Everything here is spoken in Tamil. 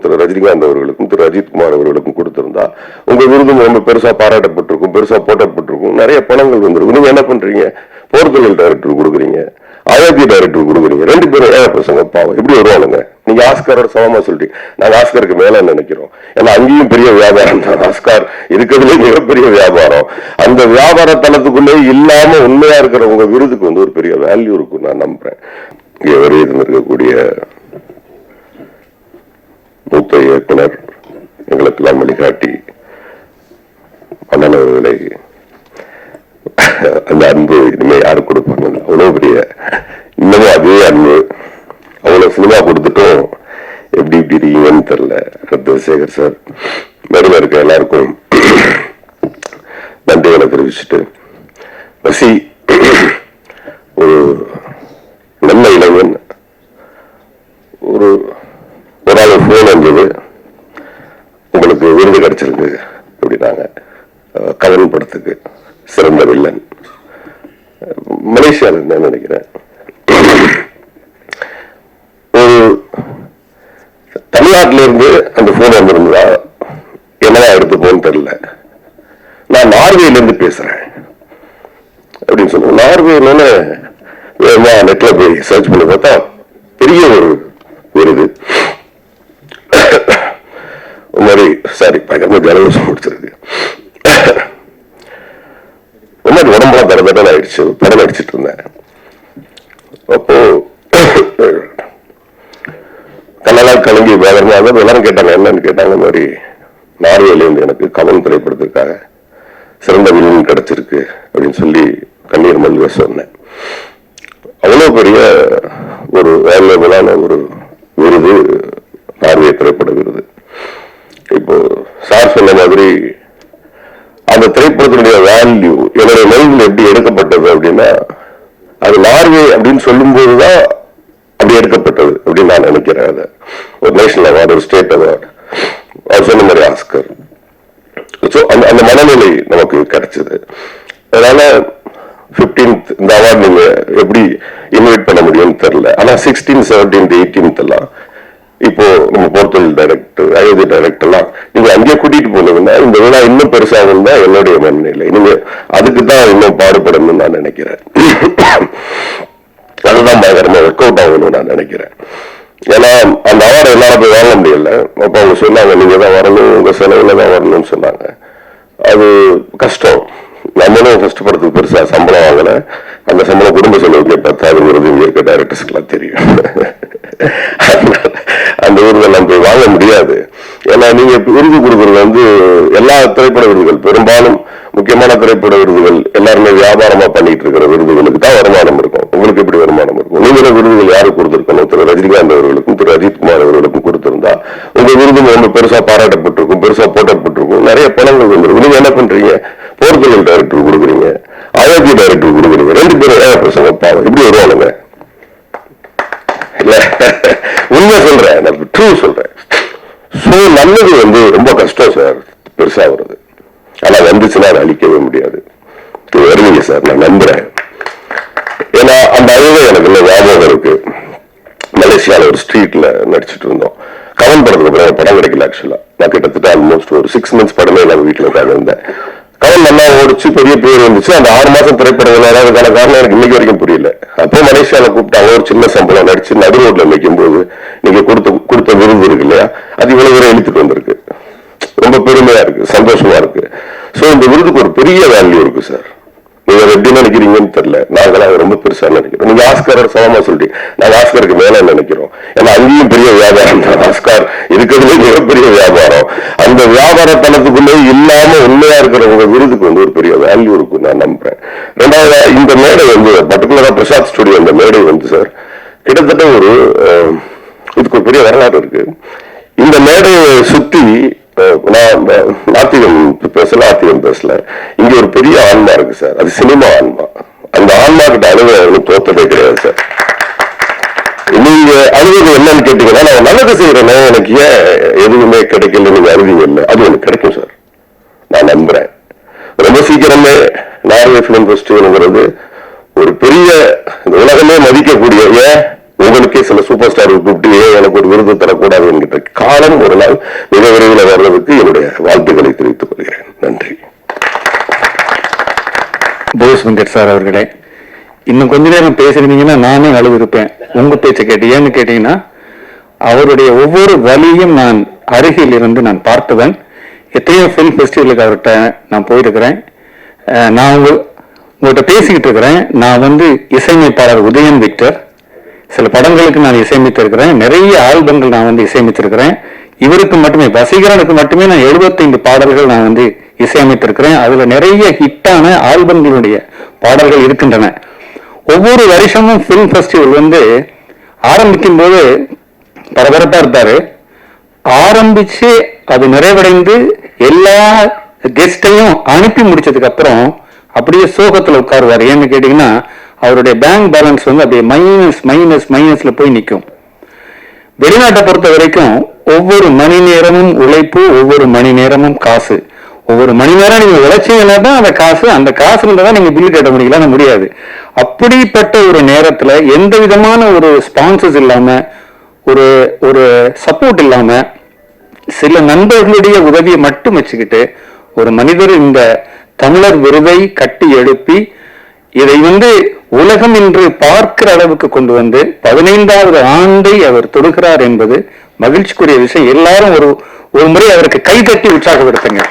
திரு ரஜினிகாந்த் அவர்களுக்கும் திரு அஜித்குமார் அவர்களுக்கும் கொடுத்திருந்தா உங்க விருதும் ரொம்ப பெருசா பாராட்டப்பட்டிருக்கும், பெருசா போட்டப்பட்டிருக்கும், நிறைய பணங்கள் வந்திருக்கும். நீங்க என்ன பண்றீங்க? போர்த்தொழில் டைரக்டர் கொடுக்குறீங்க, அயோத்தி டைரக்டர் கொடுக்குறீங்க. 2 பேரும் ஏன் பசங்க பாவம் எப்படி வருவானுங்க? நீங்க ஆஸ்காரோட சமமா சொல்லிட்டீங்க. நாங்க ஆஸ்கருக்கு மேல நினைக்கிறோம். ஏன்னா அங்கேயும் பெரிய வியாபாரம் தான். ஆஸ்கார் இருக்கிறதுலே மிகப்பெரிய வியாபாரம். அந்த வியாபார தளத்துக்குள்ளே இல்லாம உண்மையா இருக்கிற உங்க விருதுக்கு ஒரு பெரிய வேல்யூ இருக்கும் நான் நம்புறேன். இங்கே வரை இருந்திருக்கக்கூடிய மூத்த இயக்குனர் எங்களுக்கெல்லாம் வழிகாட்டி அண்ணன் அவர்களை அந்த அன்பு இனிமே யாரு கொடுப்பாங்க? அவ்வளவு பெரிய இன்னமும் அதே அன்பு. அவ்வளவு சினிமா கொடுத்துட்டும் எப்படி இப்படி இருக்கீங்கன்னு தெரியல. ரத்னசேகர் சார் மேடையில் இருக்க எல்லாருக்கும் நன்றிகளை தெரிவிச்சுட்டு, வசி ஒரு நல்ல இளைஞன். ஒரு ஆள் போன் வந்தது, உங்களுக்கு விருது கிடைச்சிருக்கு அப்படின்னாங்க. கவன் படத்துக்கு சிறந்த வில்லன் மலேசியாவில் என்ன நினைக்கிறேன். ஒரு தமிழ்நாட்டில இருந்து அந்த போன் வந்திருந்தா என்னதான் எடுத்துப்போன்னு தெரியல. நான் நார்வேல இருந்து பேசுறேன் அப்படின்னு சொல்லுவோம். நார்வேல வேகமா நெட்ல போய் சர்ச் பண்ணி பார்த்தா பெரிய ஒரு விருது மாதிரி. சாரி, பயங்கரமா ஜலதோஷம் முடிச்சிருக்கு. உடம்புலாம் தடதடல் ஆயிடுச்சு. படம் அடிச்சிட்டு இருந்தேன். அப்போ கண்ணெல்லாம் கலங்கி வேகமாக எல்லாரும் கேட்டாங்க, என்னன்னு கேட்டாங்க. மாதிரி நார்வேல இருந்து எனக்கு கவன் திரைப்படத்திற்காக சிறந்த வில்லன் கிடைச்சிருக்கு அப்படின்னு சொல்லி கண்ணீர் மல்க சொன்னேன். அவ்வளவு பெரிய ஒரு வேல்யூபிளான ஒரு விருது நார்வே திரைப்பட விருது. இப்போ சார் சொன்ன மாதிரி அந்த திரைப்படத்தினுடைய வேல்யூ என்னுடைய லைஃப்ல எப்படி எடுக்கப்பட்டது அப்படின்னா, அது நார்வே அப்படின்னு சொல்லும் போதுதான் அப்படி எடுக்கப்பட்டது அப்படின்னு நான் நினைக்கிறேன். அதை ஒரு நேஷனல் அவார்டு, ஒரு ஸ்டேட் அவார்டு, அவர் சொன்ன மாதிரி ஆஸ்கர். அந்த மனநிலை நமக்கு கிடைச்சது. அதனால 15th இந்த அவார்டு நீங்க எப்படி இன்வைட் பண்ண முடியும்னு தெரியல. ஆனா 16th, 17th, 18th எல்லாம் இப்போ நம்ம போர்த்தொழில் டைரக்டர், அயோத்தி டைரக்டர் எல்லாம் நீங்க அங்கேயே கூட்டிட்டு போனீங்கன்னா இந்த விழா இன்னும் பெருசாகும் தான் என்னுடைய மனநிலை. நீங்க அதுக்கு தான் இன்னும் பாடுபடணும்னு நான் நினைக்கிறேன். அதுதான் பயங்கரமா ஒர்க் அவுட் ஆகணும்னு நான் நினைக்கிறேன். ஏன்னா அந்த அவார்டு என்னால போய் வாங்க முடியல. அப்ப அவங்க சொன்னாங்க, நீங்க தான் வரணும், உங்க செலவுல தான் வரணும்னு சொன்னாங்க. அது கஷ்டம். நம்மளும் ஃபர்ஸ்ட் படத்துக்கு பெருசா சம்பளம் வாங்கல. அந்த சம்பளம் குடும்ப செலவுக்கு 10,000 இங்க இருக்க டைரக்டர்ஸ்க்கு எல்லாம் தெரியும். அந்த விருதெல்லாம் போய் வாங்க முடியாது. ஏன்னா நீங்க விருது கொடுக்கறது எல்லா திரைப்பட விருதுகள், பெரும்பாலும் முக்கியமான திரைப்பட விருதுகள் எல்லாருமே வியாபாரமா பண்ணிட்டு இருக்கிற விருதுகளுக்கு தான் வருமானம் இருக்கும். உங்களுக்கு எப்படி வருமானம் இருக்கும்? நீங்க விருதுகள் யாருக்கு கொடுத்திருக்கணும்? திரு ரஜினிகாந்த் அவர்களுக்கும் திரு அஜித்குமார் அவர்களுக்கும் கொடுத்திருந்தா உங்க விருதும் ரொம்ப பெருசா பாராட்டப்பட்டிருக்கும், பெருசா போட்டப்பட்டிருக்கும், நிறைய பணங்கள் வந்திருக்கும். நீங்க என்ன பண்றீங்க? போர்த்தொழில் டைரக்டர் கொடுக்குறீங்க, அயோத்தி டைரக்டர் கொடுக்குறீங்க. 2 பேரும் ஏன் பசங்க பாவம் எப்படி வருவானுங்க? இல்ல, உண்மை சொல்றேன், நான் ட்ரூ சொல்றேன். சோ நல்லது ரொம்ப கஷ்டம் சார், பெருசா வருது. ஆனா வந்துச்சுன்னா அதை அழிக்கவே முடியாது. வருவீங்க சார், நான் நம்புறேன். ஏன்னா அந்த அழுகை எனக்கு ஞாபகம் இருக்கு. மலேசியால ஒரு ஸ்ட்ரீட்ல நடிச்சுட்டு இருந்தோம். கவன் படத்துக்கு படம் கிடைக்கல. ஆக்சுவலா நான் கிட்டத்தட்ட ஆல்மோஸ்ட் ஒரு 6 months படமே நம்ம வீட்டுல உட்காந்து இருந்தேன். கவன் நல்லா ஓடிச்சு, பெரிய பேர் வந்துச்சு. அந்த 6 மாசம் திரைப்படங்கள் ஏதாவதுக்கான காரணம் எனக்கு இன்னைக்கு வரைக்கும் புரியல. அப்போ மலேசியால கூப்பிட்டாங்க, ஒரு சின்ன சம்பளம் நடிச்சு நடு ரோட்ல நிற்கும் போது நீங்க கொடுத்த விருது இருக்கு இல்லையா, அது இவ்வளவு தூரம் இழுத்துட்டு வந்திருக்கு. ரொம்ப பெருமையா இருக்கு, சந்தோஷமா இருக்கு. சோ இந்த விருதுக்கு ஒரு பெரிய வேல்யூ இருக்கு சார். நீங்க எப்படி நினைக்கிறீங்கன்னு தெரியல. நாங்களாம் ரொம்ப பெருசா நினைக்கிறோம். நீங்க ஆஸ்காரோட சமமா சொல்லிட்டீங்க. நாங்க ஆஸ்கருக்கு மேல நினைக்கிறோம். ஏன்னா அங்கேயும் பெரிய வியாபாரம் தான். ஆஸ்கார் இருக்கிறதுலே மிகப்பெரிய வியாபாரம். அந்த வியாபார தளத்துக்குள்ளே இல்லாம உண்மையா இருக்கிற உங்க விருதுக்கு ஒரு பெரிய வேல்யூ இருக்கும் நான் நம்புறேன். 2வது, இந்த மேடை பர்டிகுலரா பிரசாத் ஸ்டுடியோ இந்த மேடை சார் கிட்டத்தட்ட இதுக்கு ஒரு பெரிய வரலாறு இருக்கு. இந்த மேடையை சுத்தி நான் நாத்திகம் பேசல, இங்க ஒரு பெரிய ஆன்மா இருக்கு சார். அது சினிமா ஆன்மா. அந்த ஆன்மா கிட்ட அழுக தோத்ததே கிடையாது சார். நீங்க அழுவது என்னன்னு கேட்டீங்கன்னா, நான் நல்லது செய்யறேன், எனக்கு ஏன் எதுவுமே கிடைக்கல, நீங்க அழுவீங்க இல்லை, அது எனக்கு கிடைக்கும் சார். நான் நம்புறேன். ரொம்ப சீக்கிரமே நார்வே பிலிம் ஃபெஸ்டிவல்ங்கிறது ஒரு பெரிய உலகமே மதிக்கக்கூடிய, ஏன் உங்களுக்கே சில சூப்பர் ஸ்டார் கூப்பிட்டு ஏன் எனக்கு ஒரு விருது தரக்கூடாது என்கிற காலம் ஒரு நாள் மிக விரைவில் வர்றதுக்கு என்னுடைய வாழ்த்துக்களை தெரிவித்துக் கொள்கிறேன். நன்றி. போஸ் வெங்கட் சார் அவர்களே, இன்னும் கொஞ்ச நேரம் பேசிருந்தீங்கன்னா நானே அழுவிருப்பேன் உங்க பேச்சை கேட்டு. ஏன்னு கேட்டீங்கன்னா, அவருடைய ஒவ்வொரு வழியும் நான் அருகில் இருந்து நான் பார்த்தவன். எத்தனையோ ஃபிலிம் ஃபெஸ்டிவலுக்கு அவர்கிட்ட நான் போயிருக்கிறேன். நான் உங்கள்கிட்ட பேசிக்கிட்டு இருக்கிறேன். நான் இசையமைப்பாளர் உதயன் விக்டர். சில படங்களுக்கு நான் இசையமைத்திருக்கிறேன். நிறைய ஆல்பங்கள் நான் இசையமைத்திருக்கிறேன். இவருக்கு மட்டுமே, வசீகரனுக்கு மட்டுமே நான் 75 பாடல்கள் நான் இசையமைத்திருக்கிறேன். அதுல நிறைய ஹிட்டான ஆல்பங்களுடைய பாடல்கள் இருக்கின்றன. ஒவ்வொரு வருஷமும் பிலிம் ஃபெஸ்டிவல் ஆரம்பிக்கும் போது பரபரப்பா இருப்பாரு. ஆரம்பிச்சு அது நிறைவடைந்து எல்லா கெஸ்டையும் அனுப்பி முடிச்சதுக்கு அப்புறம் அப்படியே சோகத்துல உட்காருவார். ஏன்னு கேட்டீங்கன்னா, அவருடைய பேங்க் பேலன்ஸ் அப்படியே மைனஸ்ல போய் நிற்கும். வெளிநாட்டை பொறுத்த வரைக்கும் ஒவ்வொரு மணி நேரமும் உழைப்பு, ஒவ்வொரு மணி நேரமும் காசு. ஒவ்வொரு மணி நேரம் நீங்க உழைச்சீங்கன்னா தான் அந்த காசு இருந்தா நீங்க பில் கட்ட முடியாது. அப்படிப்பட்ட ஒரு நேரத்துல எந்த விதமான ஒரு ஸ்பான்சர்ஸ் இல்லாம, ஒரு சப்போர்ட் இல்லாம, சில நண்பர்களுடைய உதவியை மட்டும் வச்சுக்கிட்டு ஒரு மனிதர் இந்த தமிழர் விருதை கட்டி எழுப்பி இதை உலகம் இன்று பார்க்கிற அளவுக்கு கொண்டு 15வது ஆண்டை அவர் தொடுகிறார் என்பது மகிழ்ச்சிக்குரிய விஷயம். எல்லாரும் ஒரு முறை அவருக்கு கை தட்டி உற்சாகப்படுத்துங்க.